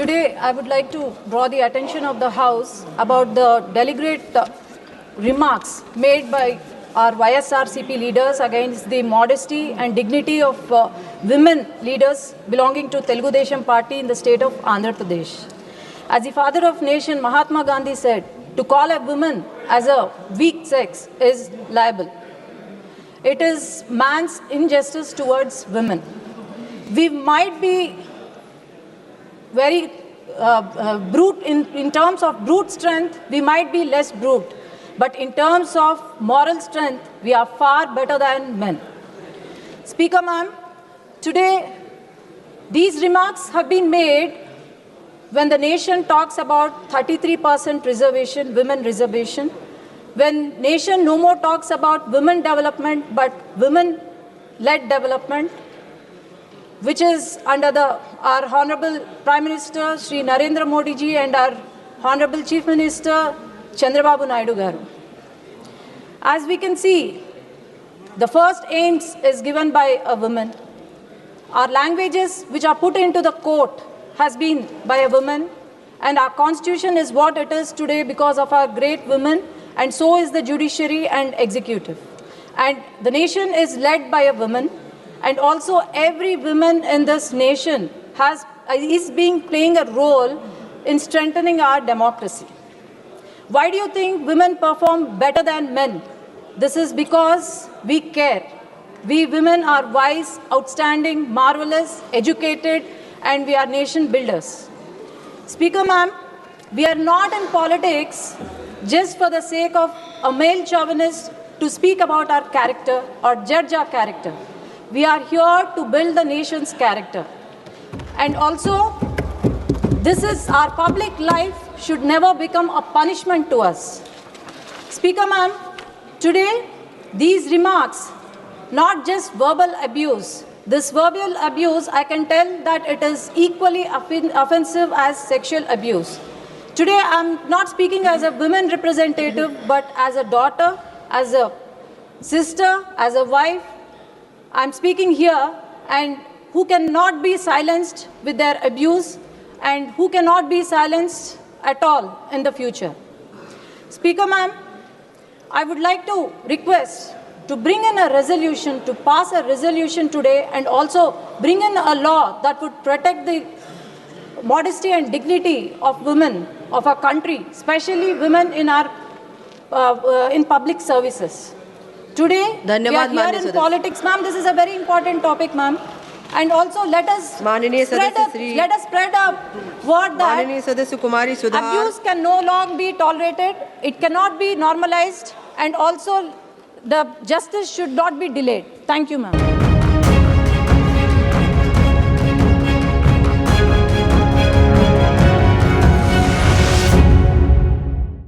Today, I would like to draw the attention of the House about the deliberate remarks made by our YSRCP leaders against the modesty and dignity of women leaders belonging to Telugu Desam Party in the state of Andhra Pradesh. As the father of nation, Mahatma Gandhi said, to call a woman as a weak sex is liable. It is man's injustice towards women. We might be very brute in terms of brute strength, we might be less brute. But in terms of moral strength, we are far better than men. Speaker ma'am, today these remarks have been made when the nation talks about 33% reservation, women reservation, when nation no more talks about women development but women-led development, which is under our Honorable Prime Minister Shri Narendra Modi ji and our Honorable Chief Minister Chandrababu Naidu garu. As we can see, the first aims is given by a woman. Our languages which are put into the court has been by a woman, and our constitution is what it is today because of our great women, and so is the judiciary and executive. And the nation is led by a woman, and also every woman in this nation is playing a role in strengthening our democracy. Why do you think women perform better than men? This is because we care. We women are wise, outstanding, marvelous, educated, and we are nation builders. Speaker ma'am, we are not in politics just for the sake of a male chauvinist to speak about our character or judge our character. We are here to build the nation's character. And also, this is our public life should never become a punishment to us. Speaker ma'am, today these remarks, not just verbal abuse, this verbal abuse, I can tell that it is equally offensive as sexual abuse. Today, I'm not speaking as a women representative, but as a daughter, as a sister, as a wife. I'm speaking here, and who cannot be silenced with their abuse, and who cannot be silenced at all in the future. Speaker ma'am, I would like to request to bring in a resolution, to pass a resolution today, and also bring in a law that would protect the modesty and dignity of women of our country, especially women in our in public services. Today, we are here in politics, ma'am. This is a very important topic, ma'am. And also, let us spread a word that abuse can no longer be tolerated. It cannot be normalized, and also the justice should not be delayed. Thank you, ma'am.